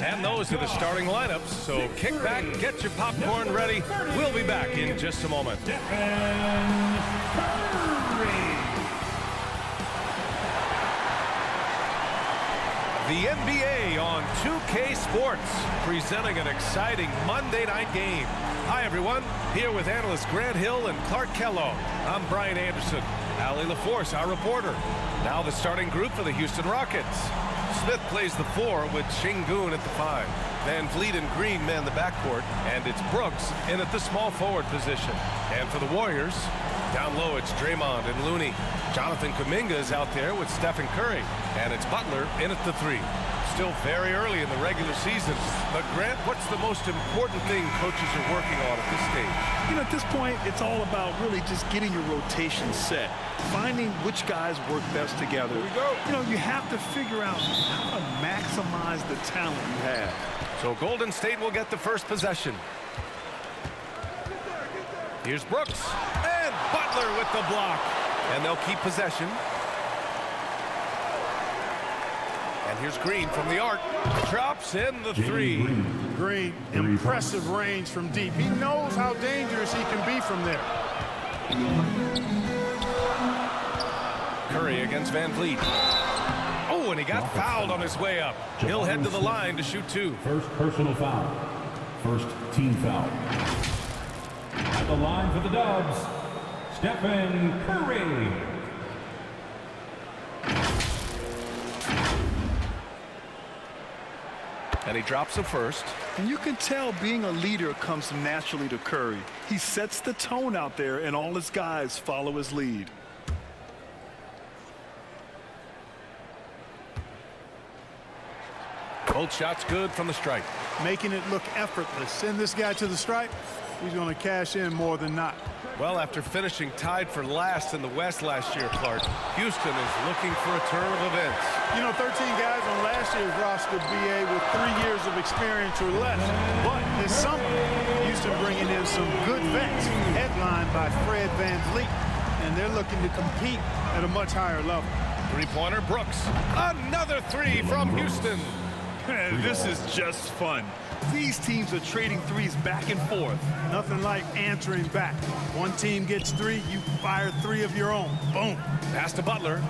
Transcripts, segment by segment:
And those are the starting lineups, so kick back, get your popcorn ready. We'll be back in just a moment. The NBA on 2K Sports, presenting an exciting Monday night game. Hi, everyone. Here with analysts Grant Hill and Clark Kellogg. I'm Brian Anderson. Allie LaForce, our reporter. Now the starting group for the Houston Rockets. Smith plays the 4 with Şengün at the 5. Van Vliet and Green man the backcourt, and it's Brooks in at the small forward position. And for the Warriors, down low it's Draymond and Looney. Jonathan Kuminga is out there with Stephen Curry, and it's Butler in at the 3. Still very early in the regular season, but Grant, what's the most important thing coaches are working on at this stage? You know, at this point, it's all about really just getting your rotation set, finding which guys work best together. Here we go. You know, you have to figure out how to maximize the talent you have. So Golden State will get the first possession. Here's Brooks, and Butler with the block. And they'll keep possession. And here's Green from the arc. Drops in the 3. Green, impressive range from deep. He knows how dangerous he can be from there. Curry against Van Vliet. Oh, and he got fouled on his way up. He'll head to the line to shoot 2. First personal foul. First team foul. At the line for the Dubs, Stephen Curry. And he drops the first. And you can tell being a leader comes naturally to Curry. He sets the tone out there, and all his guys follow his lead. Both shots good from the stripe. Making it look effortless. Send this guy to the stripe. He's going to cash in more than not. Well, after finishing tied for last in the West last year, Clark, Houston is looking for a turn of events. You know, 13 guys on last year's roster, BA, with 3 years of experience or less. But this summer, Houston bringing in some good vets, headlined by Fred Van Vliet, and they're looking to compete at a much higher level. Three-pointer, Brooks. Another 3 from Houston. This is just fun. These teams are trading threes back and forth. Nothing like answering back. One team gets 3, you fire 3 of your own. Boom. Pass to Butler.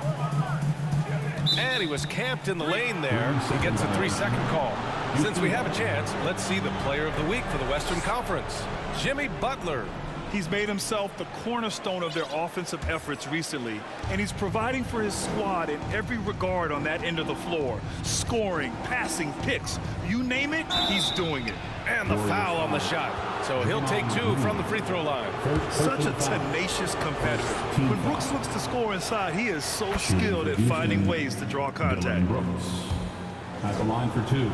And he was camped in the lane there. He gets a 3-second call. Since we have a chance, let's see the player of the week for the Western Conference. Jimmy Butler. He's made himself the cornerstone of their offensive efforts recently, and he's providing for his squad in every regard on that end of the floor. Scoring, passing, picks, you name it, he's doing it. And the foul on the shot. So he'll take 2 from the free throw line. Such a tenacious competitor. When Brooks looks to score inside, he is so skilled at finding ways to draw contact. Brooks at the line for 2.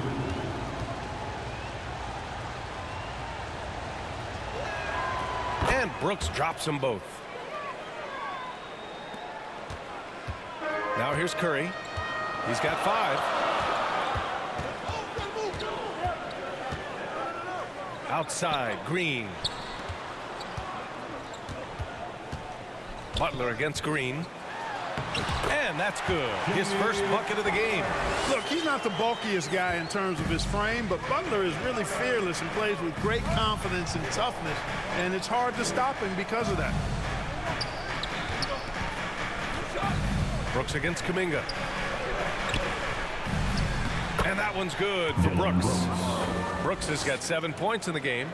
And Brooks drops them both. Now here's Curry. He's got 5. Outside, Green. Butler against Green. And that's good. His first bucket of the game. Look, he's not the bulkiest guy in terms of his frame, but Butler is really fearless and plays with great confidence and toughness, and it's hard to stop him because of that. Brooks against Kuminga. And that one's good for Brooks. Brooks has got 7 points in the game.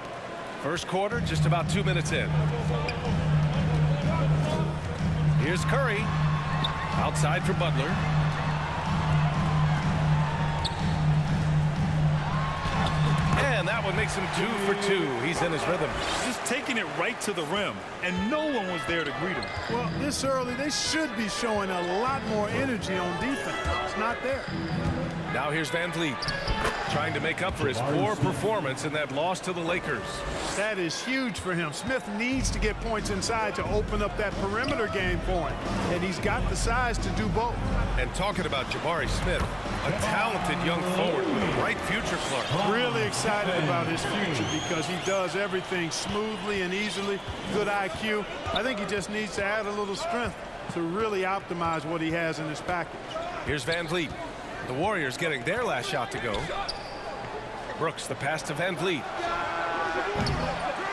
First quarter, just about 2 minutes in. Here's Curry. Outside for Butler. And that one makes him 2 for 2. He's in his rhythm. Just taking it right to the rim, and no one was there to greet him. Well, this early, they should be showing a lot more energy on defense. It's not there. Now here's Van Vliet, trying to make up for his poor performance in that loss to the Lakers. That is huge for him. Smith needs to get points inside to open up that perimeter game for him, and he's got the size to do both. And talking about Jabari Smith, a talented young forward with a bright future, Clark. Really excited about his future because he does everything smoothly and easily. Good IQ. I think he just needs to add a little strength to really optimize what he has in his package. Here's Van Vliet. The Warriors getting their last shot to go. Brooks, the pass to Van Vliet.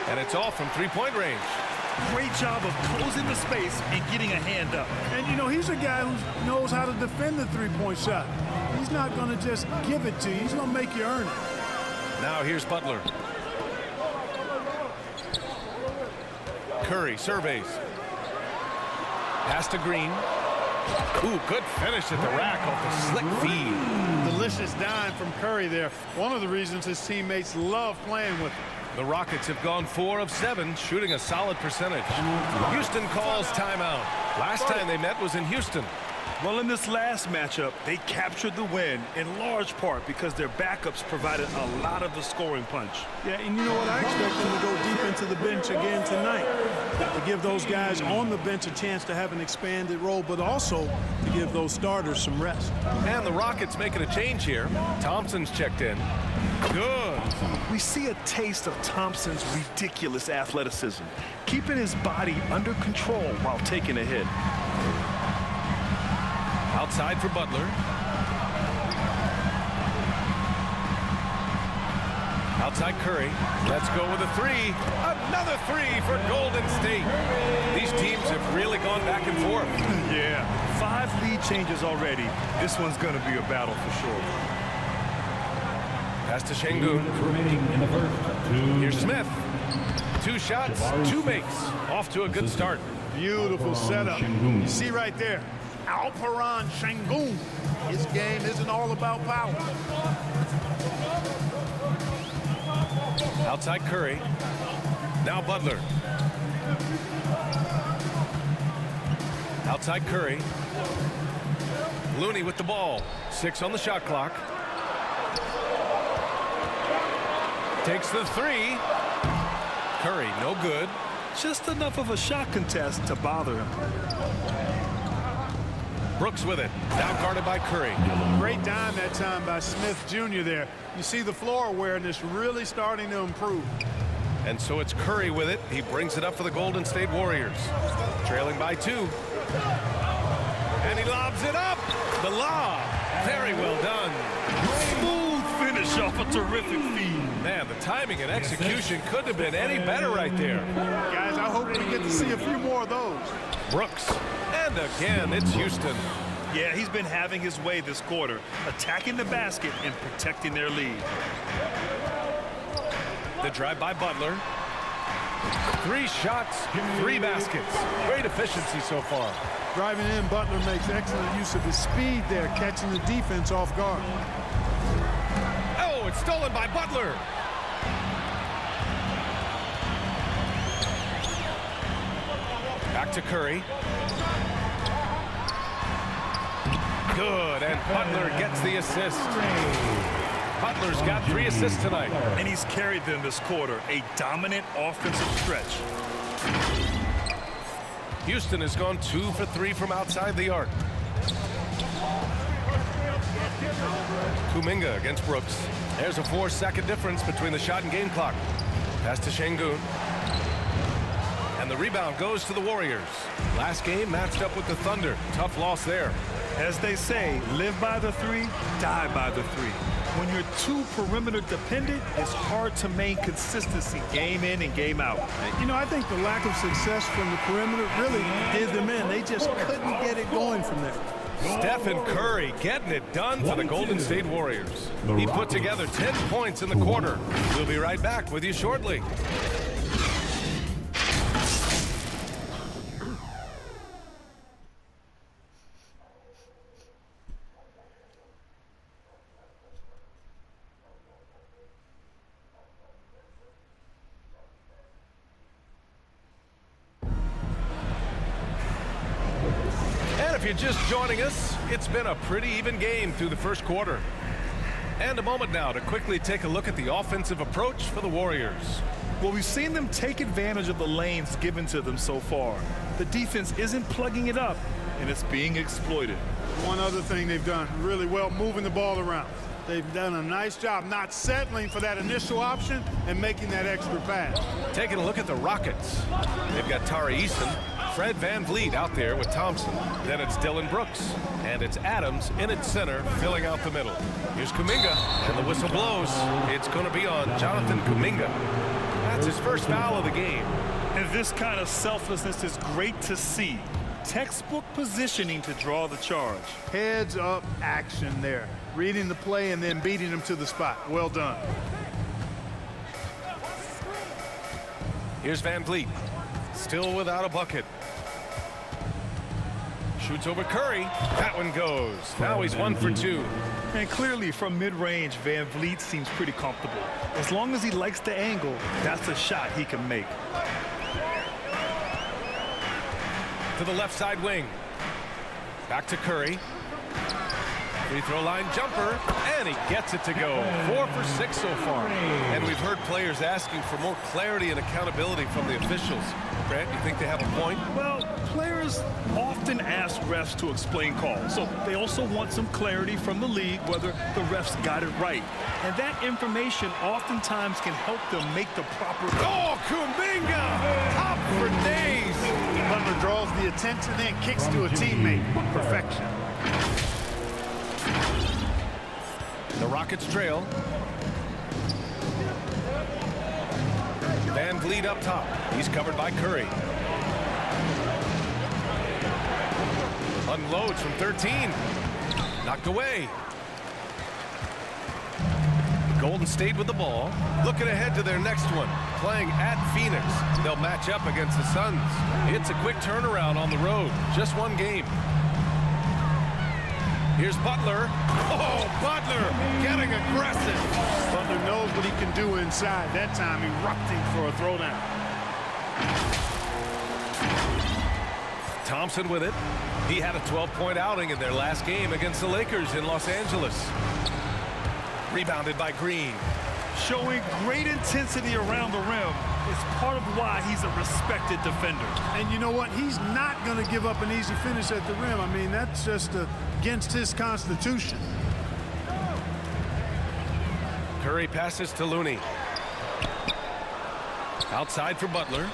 And it's all from three-point range. Great job of closing the space and getting a hand up. And, you know, he's a guy who knows how to defend the three-point shot. He's not going to just give it to you. He's going to make you earn it. Now here's Butler. Curry surveys. Pass to Green. Ooh, good finish at the rack off the slick feed. Delicious dime from Curry there. One of the reasons his teammates love playing with him. The Rockets have gone 4 of 7, shooting a solid percentage. Houston calls timeout. Last time they met was in Houston. Well, in this last matchup, they captured the win in large part because their backups provided a lot of the scoring punch. Yeah, and you know what? I expect them to go deep into the bench again tonight to give those guys on the bench a chance to have an expanded role, but also to give those starters some rest. And the Rockets making a change here. Thompson's checked in. Good. We see a taste of Thompson's ridiculous athleticism, keeping his body under control while taking a hit. Outside for Butler. Outside Curry. Let's go with a three. Another three for Golden State. These teams have really gone back and forth. Yeah, 5 lead changes already. This one's going to be a battle for sure. Pass to Şengün. Remaining in the first. 2 Here's Smith. 2 shots, 2 makes. Off to a good start. Beautiful setup. You see right there, Alperen Şengün. His game isn't all about power. Outside Curry. Now Butler. Outside Curry. Looney with the ball. 6 on the shot clock. Takes the 3. Curry, no good. Just enough of a shot contest to bother him. Brooks with it. Now guarded by Curry. Great dime that time by Smith Jr. there. You see the floor awareness really starting to improve. And so it's Curry with it. He brings it up for the Golden State Warriors. Trailing by 2. And he lobs it up. The lob. Very well done. Smooth finish off a terrific feed. Man, the timing and execution couldn't have been any better right there. Guys, I hope we get to see a few more of those. Brooks. And again, it's Houston. Yeah, he's been having his way this quarter, attacking the basket and protecting their lead. The drive by Butler. 3 shots, 3 baskets. Great efficiency so far. Driving in, Butler makes excellent use of his speed there, catching the defense off guard. Oh, it's stolen by Butler. Back to Curry. Good, and Butler gets the assist. Butler's got 3 assists tonight. And he's carried them this quarter, a dominant offensive stretch. Houston has gone 2 for 3 from outside the arc. Kuminga against Brooks. There's a 4-second difference between the shot and game clock. Pass to Şengün. And the rebound goes to the Warriors. Last game matched up with the Thunder. Tough loss there. As they say, live by the 3, die by the 3. When you're too perimeter dependent, it's hard to maintain consistency game in and game out. You know, I think the lack of success from the perimeter really did them in. They just couldn't get it going from there. Stephen Curry getting it done for the Golden State Warriors. He put together 10 points in the quarter. We'll be right back with you shortly. If you're just joining us, it's been a pretty even game through the first quarter. And a moment now to quickly take a look at the offensive approach for the Warriors. Well, we've seen them take advantage of the lanes given to them so far. The defense isn't plugging it up, and it's being exploited. One other thing they've done really well, moving the ball around. They've done a nice job not settling for that initial option and making that extra pass. Taking a look at the Rockets. They've got Tari Eason, Fred VanVleet out there with Thompson. Then it's Dylan Brooks. And it's Adams in its center, filling out the middle. Here's Kuminga, and the whistle blows. It's going to be on Jonathan Kuminga. That's his first foul of the game. And this kind of selflessness is great to see. Textbook positioning to draw the charge. Heads up action there. Reading the play and then beating him to the spot. Well done. Here's VanVleet. Still without a bucket. Shoots over Curry. That one goes. Now he's 1 for 2. And clearly from mid-range, VanVleet seems pretty comfortable. As long as he likes the angle, that's a shot he can make. To the left side wing. Back to Curry. Free throw line jumper, and he gets it to go. 4 for 6 so far. And we've heard players asking for more clarity and accountability from the officials. Grant, you think they have a point? Well, players often ask refs to explain calls, so they also want some clarity from the league whether the refs got it right. And that information oftentimes can help them make the proper... Oh, Kuminga! Top for days! Butler draws the attention and kicks to a teammate. Perfection. The Rockets trail. VanVleet up top. He's covered by Curry. Unloads from 13. Knocked away. Golden State with the ball. Looking ahead to their next one. Playing at Phoenix. They'll match up against the Suns. It's a quick turnaround on the road. Just one game. Here's Butler. Oh, Butler getting aggressive. Butler knows what he can do inside. That time erupting for a throwdown. Thompson with it. He had a 12-point outing in their last game against the Lakers in Los Angeles. Rebounded by Green. Showing great intensity around the rim is part of why he's a respected defender. And you know what? He's not going to give up an easy finish at the rim. I mean, that's just against his constitution. Curry passes to Looney. Outside for Butler.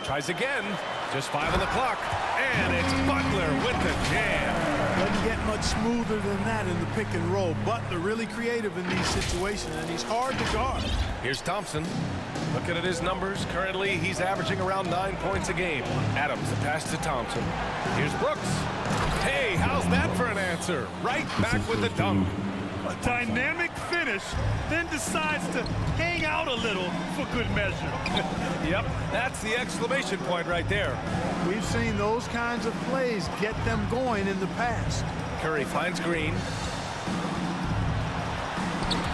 Tries again. Just 5 on the clock. And it's Butler with the jam. Doesn't get much smoother than that in the pick and roll. Butler really creative in these situations, and he's hard to guard. Here's Thompson. Looking at his numbers, currently he's averaging around 9 points a game. Adams, the pass to Thompson. Here's Brooks. Hey, how's that for an answer? Right back with the dunk. A dynamic finish, then decides to hang out a little for good measure. Yep, that's the exclamation point right there. We've seen those kinds of plays get them going in the past. Curry finds Green.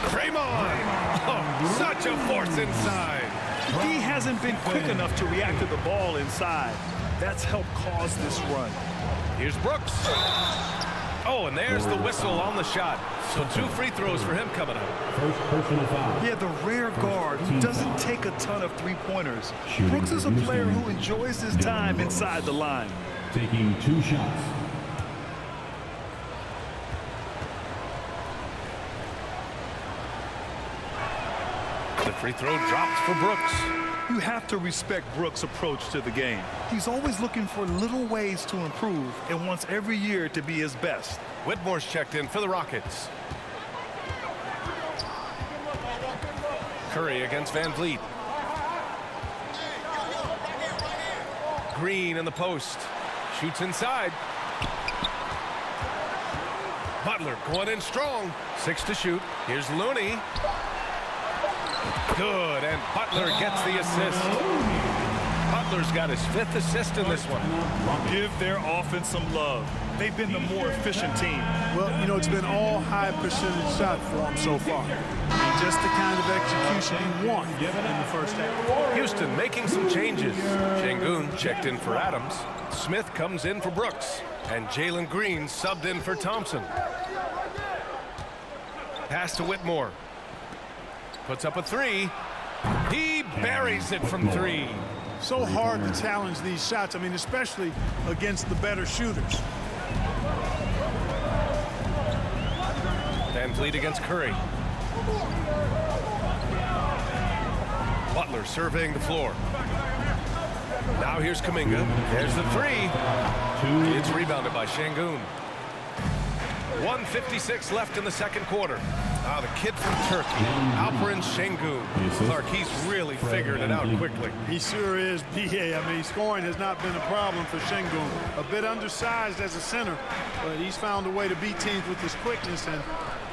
Draymond! Oh, such a force inside. He hasn't been quick enough to react to the ball inside. That's helped cause this run. Here's Brooks. Oh, and there's the whistle on the shot. So 2 free throws for him coming up. First personal foul. Yeah, the rare guard who doesn't take a ton of three-pointers. Brooks is a player who enjoys his time inside the line. Taking 2 shots. The free throw drops for Brooks. You have to respect Brooks' approach to the game. He's always looking for little ways to improve and wants every year to be his best. Whitmore's checked in for the Rockets. Curry against VanVleet. Green in the post. Shoots inside. Butler going in strong. 6 to shoot. Here's Looney. Good, and Butler gets the assist. Butler's got his 5th assist in this one. Give their offense some love. They've been the more efficient team. Well, you know, it's been all high percentage shot for him so far. And just the kind of execution he won in the first half. Houston making some changes. Şengün checked in for Adams. Smith comes in for Brooks. And Jalen Green subbed in for Thompson. Pass to Whitmore. Puts up a 3. He buries it from 3. So hard to challenge these shots. I mean, especially against the better shooters. VanVleet against Curry. Butler surveying the floor. Now here's Kuminga. There's the three. It's rebounded by Şengün. 1:56 left in the second quarter. Now the kid from Turkey, Alperen Şengün. Clark, he's really figured it out quickly. He sure is, B.A. I mean, scoring has not been a problem for Şengün. A bit undersized as a center, but he's found a way to beat teams with his quickness, and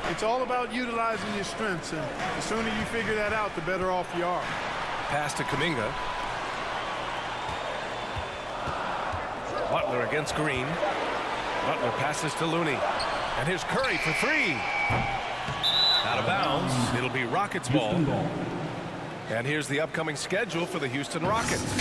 it's all about utilizing your strengths, and the sooner you figure that out, the better off you are. Pass to Kuminga. Butler against Green. Butler passes to Looney. And here's Curry for three. Out of bounds. It'll be Rockets ball. And here's the upcoming schedule for the Houston Rockets.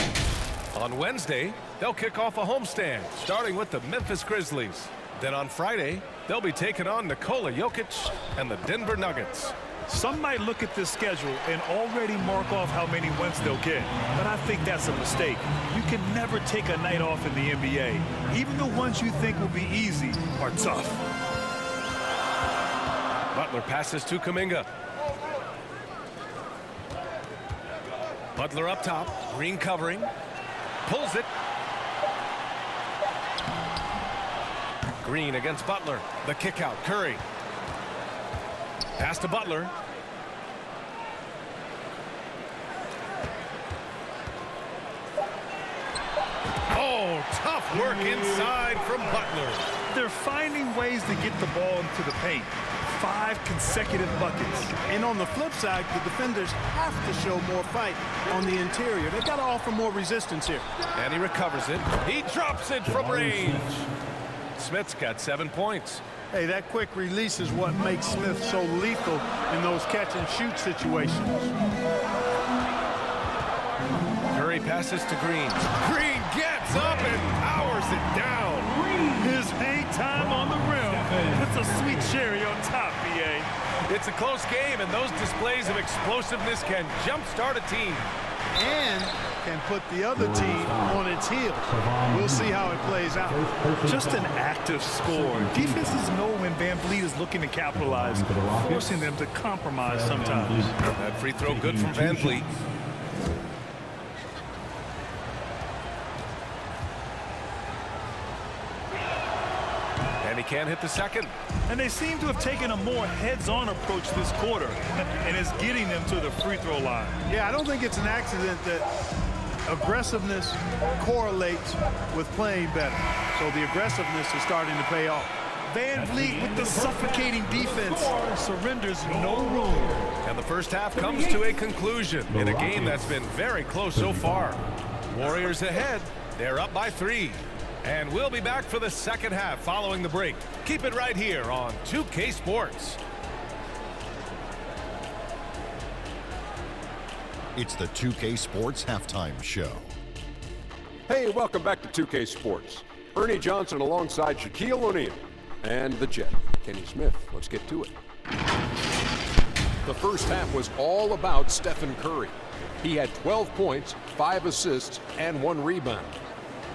On Wednesday, they'll kick off a homestand, starting with the Memphis Grizzlies. Then on Friday, they'll be taking on Nikola Jokic and the Denver Nuggets. Some might look at this schedule and already mark off how many wins they'll get, but I think that's a mistake. You can never take a night off in the NBA. Even the ones you think will be easy are tough. Butler passes to Kuminga. Butler up top, Green covering, pulls it. Green against Butler, the kick out, Curry. Pass to Butler. Oh, tough work inside from Butler. They're finding ways to get the ball into the paint. 5 consecutive buckets. And on the flip side, the defenders have to show more fight on the interior. They've got to offer more resistance here. And he recovers it. He drops it from range. Smith's got 7 points. Hey, that quick release is what makes Smith so lethal in those catch-and-shoot situations. Curry passes to Green. Green gets up and powers it down. His hang time on the rim puts a sweet cherry on top, B.A. It's a close game, and those displays of explosiveness can jumpstart a team. And can put the other team on its heels. We'll see how it plays out. Just an active score. Defenses know when Van Vliet is looking to capitalize, forcing them to compromise sometimes. That free throw good from Van Vliet. And he can't hit the second. And they seem to have taken a more heads-on approach this quarter, and it's getting them to the free throw line. Yeah, I don't think it's an accident that aggressiveness correlates with playing better. So the aggressiveness is starting to pay off. Van Vliet with the suffocating defense surrenders no room. And the first half comes to a conclusion in a game that's been very close so far. Warriors ahead. They're up by 3. And we'll be back for the second half following the break. Keep it right here on 2K Sports. It's the 2K Sports Halftime Show. Hey, welcome back to 2K Sports. Ernie Johnson alongside Shaquille O'Neal and the Jet, Kenny Smith. Let's get to it. The first half was all about Stephen Curry. He had 12 points, 5 assists, and 1 rebound.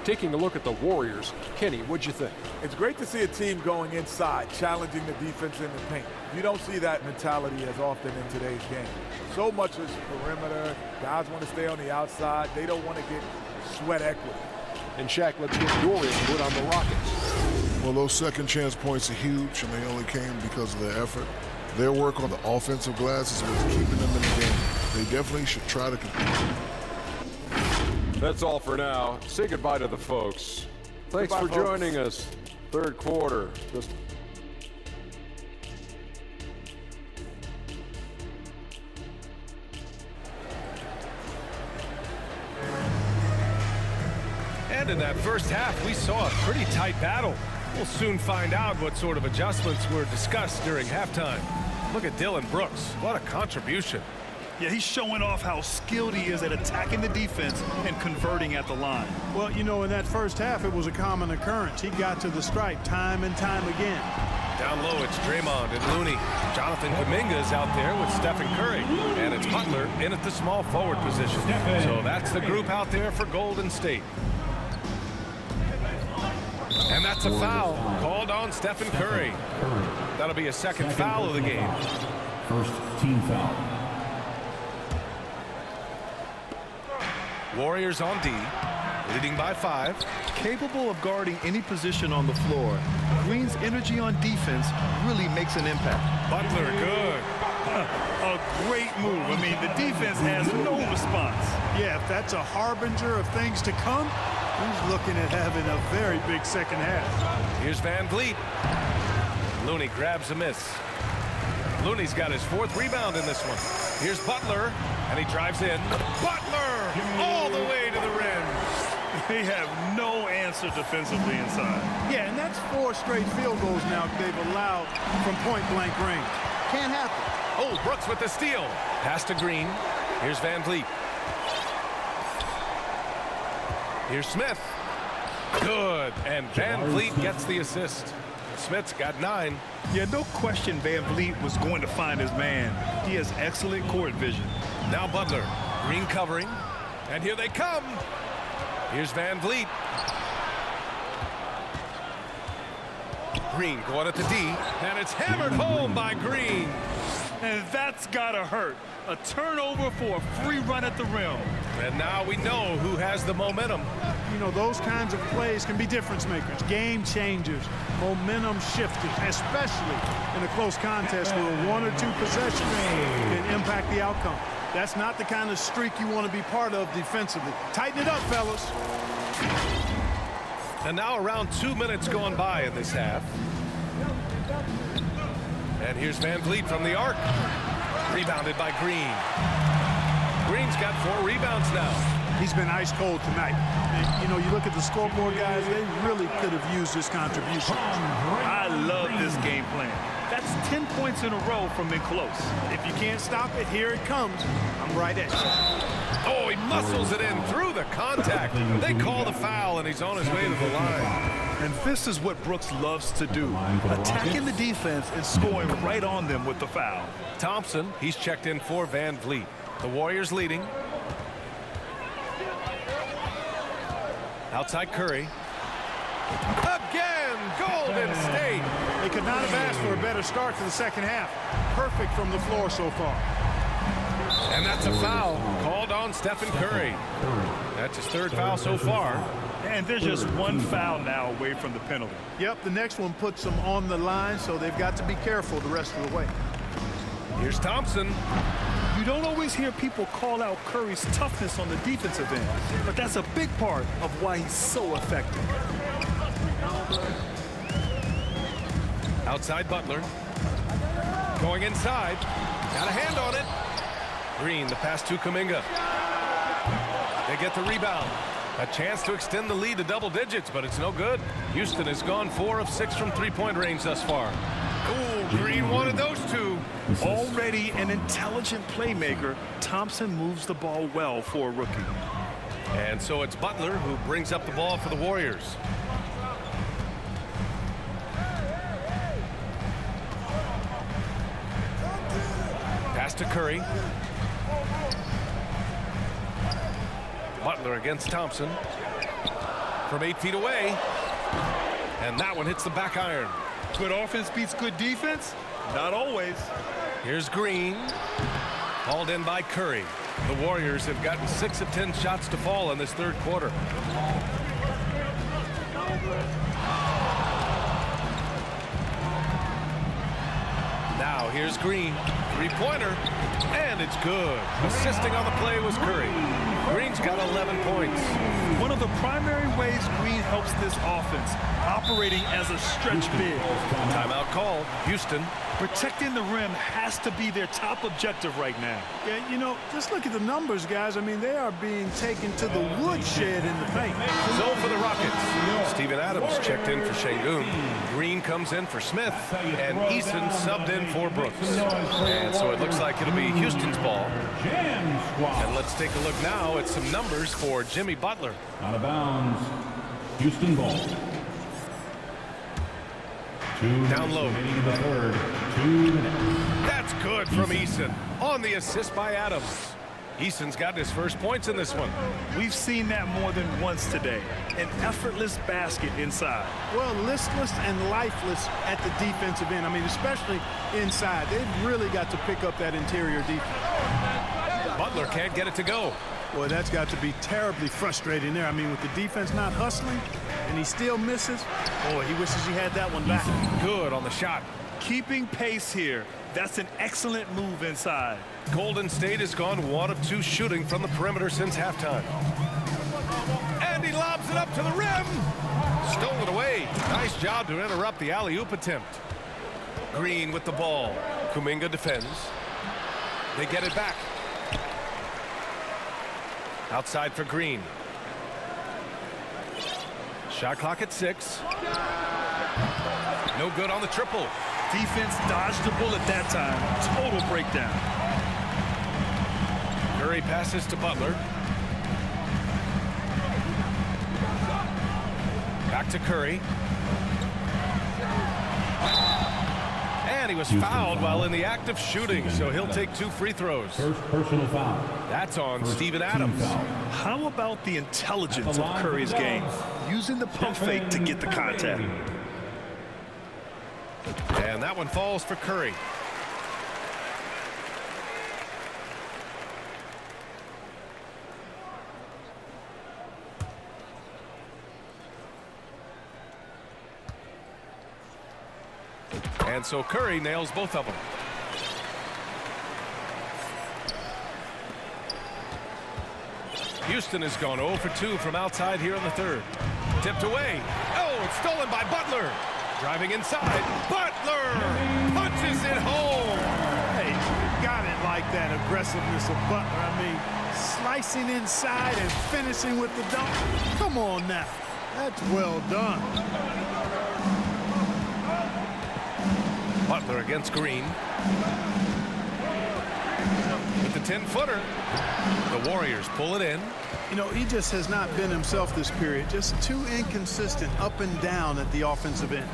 Taking a look at the Warriors, Kenny, what'd you think? It's great to see a team going inside, challenging the defense in the paint. You don't see that mentality as often in today's game. So much is perimeter. Guys want to stay on the outside. They don't want to get sweat equity. And Shaq, let's get your input on the Rockets. Well, those second chance points are huge, and they only came because of their effort. Their work on the offensive glass is what's keeping them in the game. They definitely should try to compete. That's all for now. Say goodbye to the folks. Thanks Goodbye, for folks. joining us. Third quarter. And in that first half, we saw a pretty tight battle. We'll soon find out what sort of adjustments were discussed during halftime. Look at Dillon Brooks. What a contribution. Yeah, he's showing off how skilled he is at attacking the defense and converting at the line. Well, you know, in that first half, it was a common occurrence. He got to the stripe time and time again. Down low, it's Draymond and Looney. Jonathan Kuminga is out there with Stephen Curry. And it's Butler in at the small forward position. So that's the group out there for Golden State. And that's a foul called on Stephen Curry. That'll be a second foul of the game. First team foul. Warriors on D, leading by 5. Capable of guarding any position on the floor, Green's energy on defense really makes an impact. Butler, good. A great move. I mean, the defense has no response. Yeah, if that's a harbinger of things to come, he's looking at having a very big second half. Here's Van Vliet. Looney grabs a miss. Looney's got his 4th rebound in this one. Here's Butler, and he drives in. Butler all the way to the rim. They have no answer defensively inside. Yeah, and that's 4 straight field goals now they've allowed from point-blank range. Can't happen. Oh, Brooks with the steal. Pass to Green. Here's Van Vliet. Here's Smith. Good, and Van Vliet gets the assist. Smith's got 9. Yeah, no question Van Vliet was going to find his man. He has excellent court vision. Now Butler. Green covering. And here they come. Here's Van Vliet. Green going at the D. And it's hammered home by Green. And that's gotta hurt. A turnover for a free run at the rim. And now we know who has the momentum. You know, those kinds of plays can be difference makers, game changers, momentum shifters, especially in a close contest where 1 or 2 possessions can impact the outcome. That's not the kind of streak you want to be part of defensively. Tighten it up, fellas. And now around 2 minutes gone by in this half. And here's Van Vliet from the arc. Rebounded by Green. Green's got 4 rebounds now. He's been ice cold tonight. And, you know, you look at the scoreboard, guys, they really could have used this contribution. I love this game plan. That's 10 points in a row from in close. If you can't stop it, here it comes. I'm right at you. Oh, he muscles it in through the contact. They call the foul, and he's on his way to the line. And this is what Brooks loves to do. Attacking the defense and scoring right on them with the foul. Thompson, he's checked in for Van Vliet. The Warriors leading. Outside Curry. Again, Golden State. They could not have asked for a better start to the second half. Perfect from the floor so far. And that's a foul called on Stephen Curry. That's his 3rd foul so far. And there's just 1 foul now away from the penalty. Yep, the next one puts them on the line, so they've got to be careful the rest of the way. Here's Thompson. You don't always hear people call out Curry's toughness on the defensive end, but that's a big part of why he's so effective. Outside Butler. Going inside. Got a hand on it. Green, the pass to Kuminga. They get the rebound. A chance to extend the lead to double digits, but it's no good. Houston has gone 4 of 6 from 3-point range thus far. Ooh, Green wanted those 2. Already an intelligent playmaker, Thompson moves the ball well for a rookie. And so it's Butler who brings up the ball for the Warriors. Pass to Curry. Butler against Thompson from 8 feet away. And that one hits the back iron. Good offense beats good defense? Not always. Here's Green. Hauled in by Curry. The Warriors have gotten 6 of 10 shots to fall in this 3rd quarter. Now here's Green. 3-pointer. And it's good. Assisting on the play was Curry. Green's got 11 points. One of the primary ways Green helps this offense, operating as a stretch big. Timeout called. Houston. Protecting the rim has to be their top objective right now. Yeah, you know, just look at the numbers, guys. I mean, they are being taken to the woodshed in the paint. So for the Rockets, Steven Adams checked in for Şengün. Green comes in for Smith, and Eason subbed in for Brooks. And so it looks like it'll be Houston's ball. And let's take a look now at some numbers for Jimmy Butler. Out of bounds. Houston ball. 2 Down low. remaining in the 3rd. 2 minutes. That's good from Eason on the assist by Adams. Eason's got his first points in this one. We've seen that more than once today. An effortless basket inside. Well, listless and lifeless at the defensive end. I mean, especially inside. They've really got to pick up that interior defense. Butler can't get it to go. Boy, that's got to be terribly frustrating there. I mean, with the defense not hustling and he still misses, boy, he wishes he had that one back. Good on the shot. Keeping pace here. That's an excellent move inside. Golden State has gone 1 of 2 shooting from the perimeter since halftime. And he lobs it up to the rim. Stolen away. Nice job to interrupt the alley-oop attempt. Green with the ball. Kuminga defends. They get it back. Outside for Green. Shot clock at 6. No good on the triple. Defense dodged the bullet that time. Total breakdown. Curry passes to Butler. Back to Curry. And he was fouled while in the act of shooting, so he'll take 2 free throws. First personal foul. That's on First Steven team Adams. foul. How about the intelligence of Curry's game? Using the pump fake to get the contact. And that one falls for Curry. And so Curry nails both of them. Houston has gone 0 for 2 from outside here in the third. Tipped away. Oh, it's stolen by Butler. Driving inside. Butler punches it home. Hey, got it like that aggressiveness of Butler. I mean, slicing inside and finishing with the dunk. Come on now. That's well done. Butler against Green. With the 10-footer. The Warriors pull it in. You know, he just has not been himself this period. Just too inconsistent up and down at the offensive end.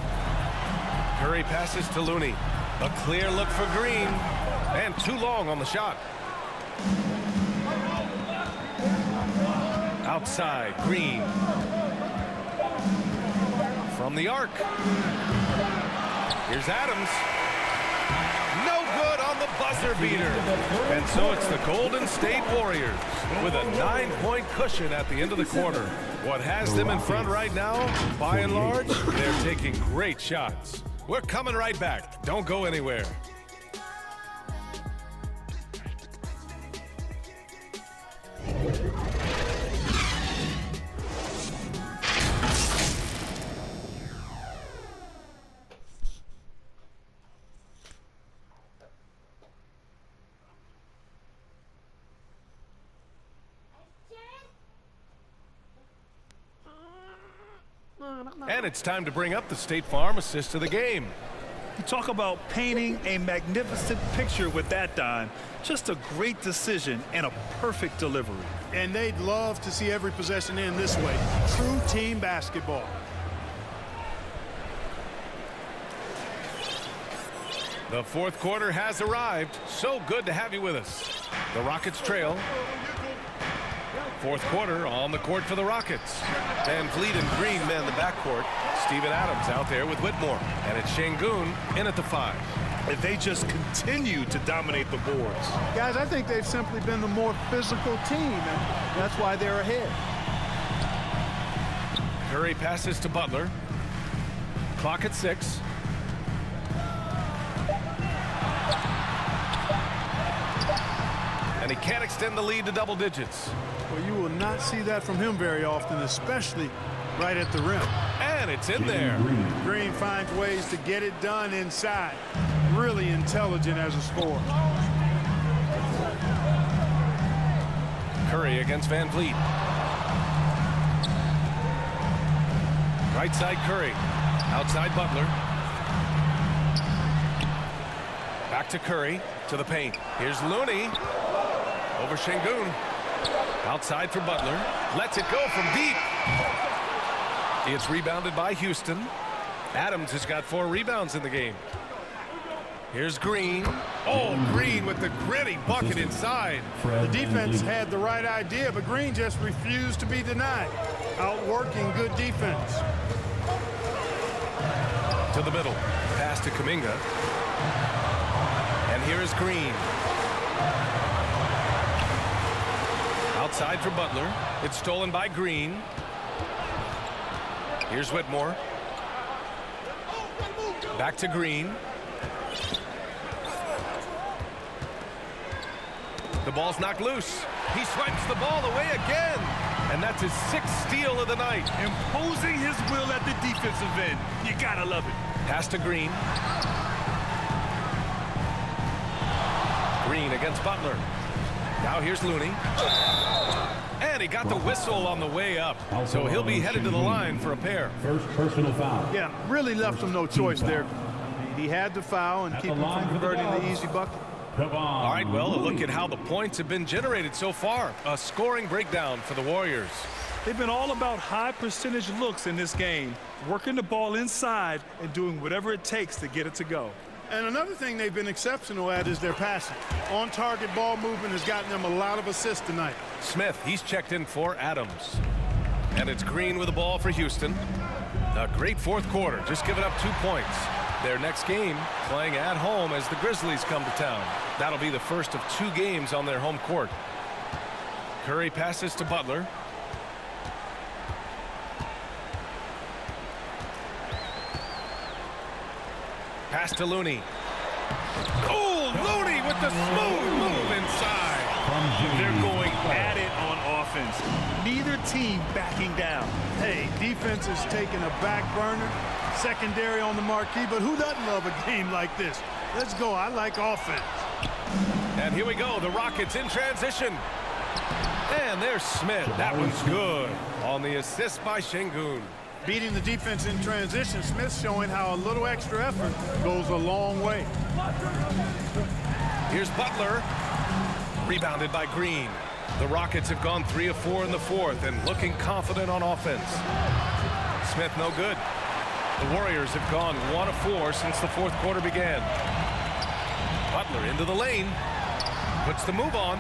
Curry passes to Looney. A clear look for Green. And too long on the shot. Outside, Green. From the arc. Here's Adams. No good on the buzzer beater. And so it's the Golden State Warriors with a 9-point cushion at the end of the quarter. What has them in front right now, by and large, they're taking great shots. We're coming right back. Don't go anywhere. And it's time to bring up the State Farm assist of the game. You talk about painting a magnificent picture with that dime. Just a great decision and a perfect delivery. And they'd love to see every possession end this way. True team basketball. The fourth quarter has arrived. So good to have you with us. The Rockets trail. Fourth quarter on the court for the Rockets. Van Vliet and Green man the backcourt. Steven Adams out there with Whitmore. And it's Şengün in at the 5. And they just continue to dominate the boards. Guys, I think they've simply been the more physical team, and that's why they're ahead. Curry passes to Butler. Clock at 6. And he can't extend the lead to double digits. Well, you will not see that from him very often, especially right at the rim. And it's in there. Green finds ways to get it done inside. Really intelligent as a scorer. Curry against Van Vliet. Right side Curry. Outside Butler. Back to Curry. To the paint. Here's Looney. Over Şengün. Outside for Butler. Lets it go from deep. It's rebounded by Houston. Adams has got 4 rebounds in the game. Here's Green. Oh, Green with the gritty bucket inside. The defense had the right idea, but Green just refused to be denied. Outworking good defense. To the middle. Pass to Kuminga. And here is Green. Outside for Butler. It's stolen by Green. Here's Whitmore. Back to Green. The ball's knocked loose. He swipes the ball away again. And that's his 6th steal of the night. Imposing his will at the defensive end. You gotta love it. Pass to Green. Green against Butler. Now here's Looney. And he got the whistle on the way up. So he'll be headed to the line for a pair. First personal foul. Yeah, really left him no choice there. He had to foul and keep him from converting the easy bucket. All right, well, a look at how the points have been generated so far. A scoring breakdown for the Warriors. They've been all about high percentage looks in this game, working the ball inside and doing whatever it takes to get it to go. And another thing they've been exceptional at is their passing. On-target ball movement has gotten them a lot of assists tonight. Smith, he's checked in for Adams. And it's Green with the ball for Houston. A great fourth quarter, just giving up 2 points. Their next game playing at home as the Grizzlies come to town. That'll be the first of 2 games on their home court. Curry passes to Butler. Pass to Looney. Oh, Looney with the smooth move inside. They're going at it on offense. Neither team backing down. Hey, defense is taking a back burner, secondary on the marquee, but who doesn't love a game like this? Let's go. I like offense. And here we go. The Rockets in transition. And there's Smith. That one's good on the assist by Şengün. Beating the defense in transition, Smith showing how a little extra effort goes a long way. Here's Butler. Rebounded by Green. The Rockets have gone 3 of 4 in the fourth and looking confident on offense. Smith no good. The Warriors have gone 1 of 4 since the fourth quarter began. Butler into the lane. Puts the move on.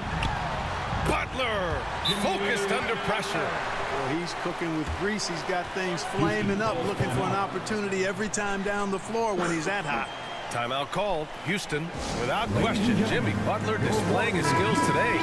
Butler focused under pressure. Well, he's cooking with grease. He's got things flaming up, looking for an opportunity every time down the floor when he's that hot. Timeout called. Houston, without question, Jimmy Butler displaying his skills today.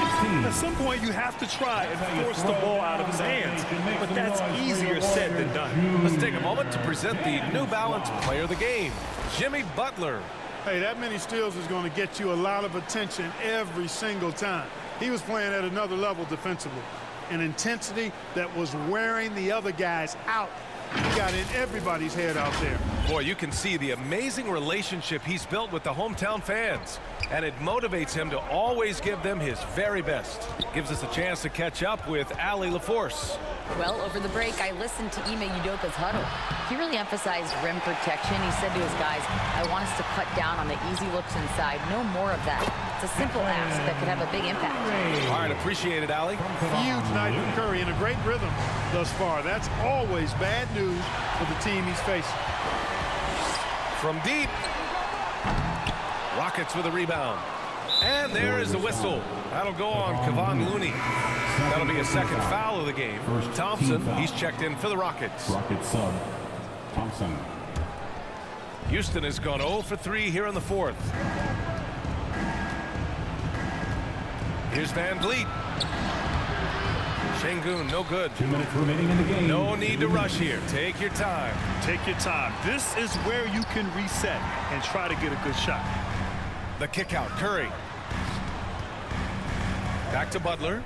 At some point, you have to try and force the ball out of his hands, but that's easier said than done. Let's take a moment to present the New Balance Player of the Game, Jimmy Butler. Hey, that many steals is going to get you a lot of attention every single time. He was playing at another level defensively. An intensity that was wearing the other guys out. He got in everybody's head out there. Boy, you can see the amazing relationship he's built with the hometown fans. And it motivates him to always give them his very best. Gives us a chance to catch up with Allie LaForce. Well, over the break, I listened to Ime Udoka's huddle. He really emphasized rim protection. He said to his guys, I want us to cut down on the easy looks inside. No more of that. It's a simple ask that could have a big impact. All right, appreciate it, Allie. Huge night for Curry in a great rhythm thus far. That's always bad news for the team he's facing. From deep. Rockets with a rebound. And there is the whistle. That'll go on Kevon Looney. That'll be a second foul of the game. Thompson, he's checked in for the Rockets. Rockets sub, Thompson. Houston has gone 0 for 3 here in the fourth. Here's Van Vliet. Şengün, no good. 2 minutes remaining in the game. No need to rush here. Take your time. Take your time. This is where you can reset and try to get a good shot. The kick out, Curry. Back to Butler.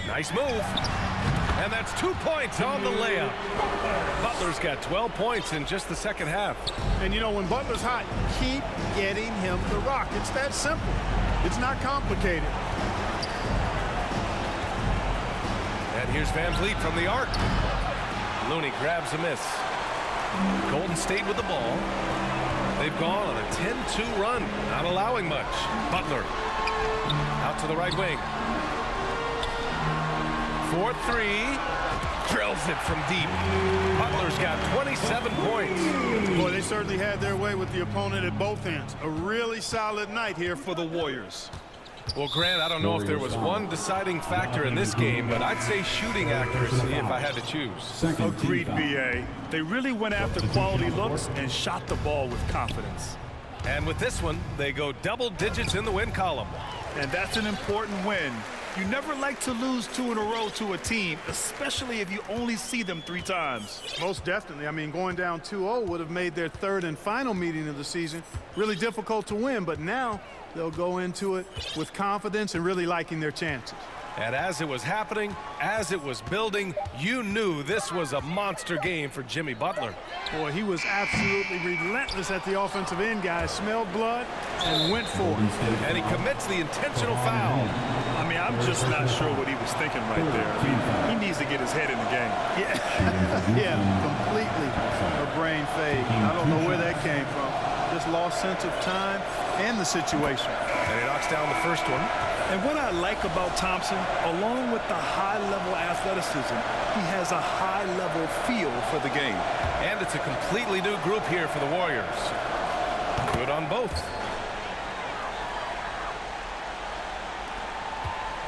Nice move. And that's 2 points on the layup. Butler's got 12 points in just the second half. And you know, when Butler's hot, keep getting him the rock. It's that simple. It's not complicated. And here's Van Vliet from the arc. Looney grabs a miss. Golden State with the ball. They've gone on a 10-2 run, not allowing much. Butler out to the right wing. 4-3, drills it from deep. Butler's got 27 points. Boy, they certainly had their way with the opponent at both ends. A really solid night here for the Warriors. Well, Grant, I don't know if there was one deciding factor in this game, but I'd say shooting accuracy if I had to choose. Agreed, BA. They really went after quality looks and shot the ball with confidence. And with this one, they go double digits in the win column. And that's an important win. You never like to lose 2 in a row to a team, especially if you only see them 3 times. Most definitely. I mean, going down 2-0 would have made their 3rd and final meeting of the season really difficult to win, but now they'll go into it with confidence and really liking their chances. And as it was happening, as it was building, you knew this was a monster game for Jimmy Butler. Boy, he was absolutely relentless at the offensive end, guys. Smelled blood and went for it. And he commits the intentional foul. I mean, I'm just not sure what he was thinking right there. I mean, he needs to get his head in the game. Yeah, completely a brain fade. I don't know where that came from. Just lost sense of time and the situation. And he knocks down the first one. And what I like about Thompson, along with the high-level athleticism, he has a high-level feel for the game. And it's a completely new group here for the Warriors. Good on both.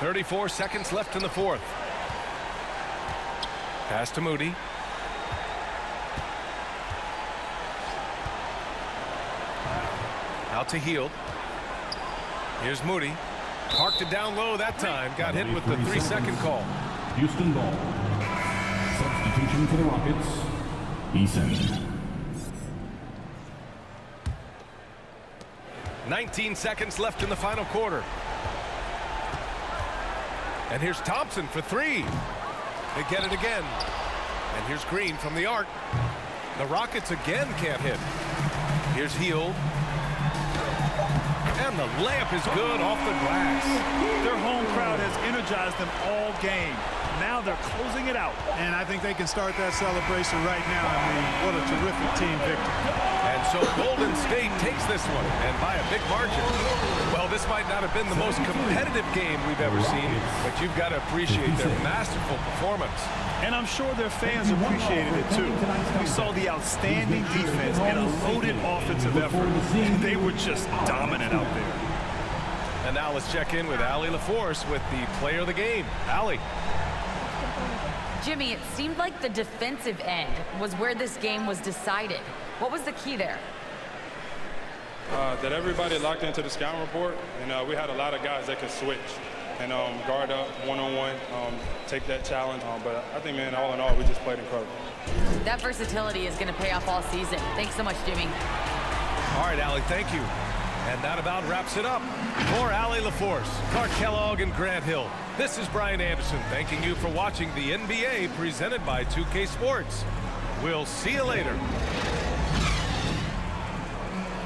34 seconds left in the 4th. Pass to Moody. Out to Hield. Here's Moody. Parked it down low that time. Got hit with the 3-second call. Houston ball. Substitution for the Rockets. Eason. 19 seconds left in the final quarter. And here's Thompson for 3. They get it again. And here's Green from the arc. The Rockets again can't hit. Here's Hield. And the layup is good off the glass. Their home crowd has energized them all game. Now they're closing it out. And I think they can start that celebration right now. I mean, what a terrific team victory. And so Golden State takes this one, and by a big margin. Well, this might not have been the most competitive game we've ever seen, but you've got to appreciate their masterful performance. And I'm sure their fans appreciated it too. We saw the outstanding defense and a loaded offensive effort. They were just dominant out there. And now let's check in with Allie LaForce with the player of the game. Allie. Jimmy, it seemed like the defensive end was where this game was decided. What was the key there? That everybody locked into the scouting report, and we had a lot of guys that could switch and guard up one-on-one, take that challenge. But I think, man, all in all, we just played incredible. That versatility is going to pay off all season. Thanks so much, Jimmy. All right, Allie, thank you. And that about wraps it up. For Allie LaForce, Clark Kellogg, and Grant Hill, this is Brian Anderson thanking you for watching the NBA presented by 2K Sports. We'll see you later.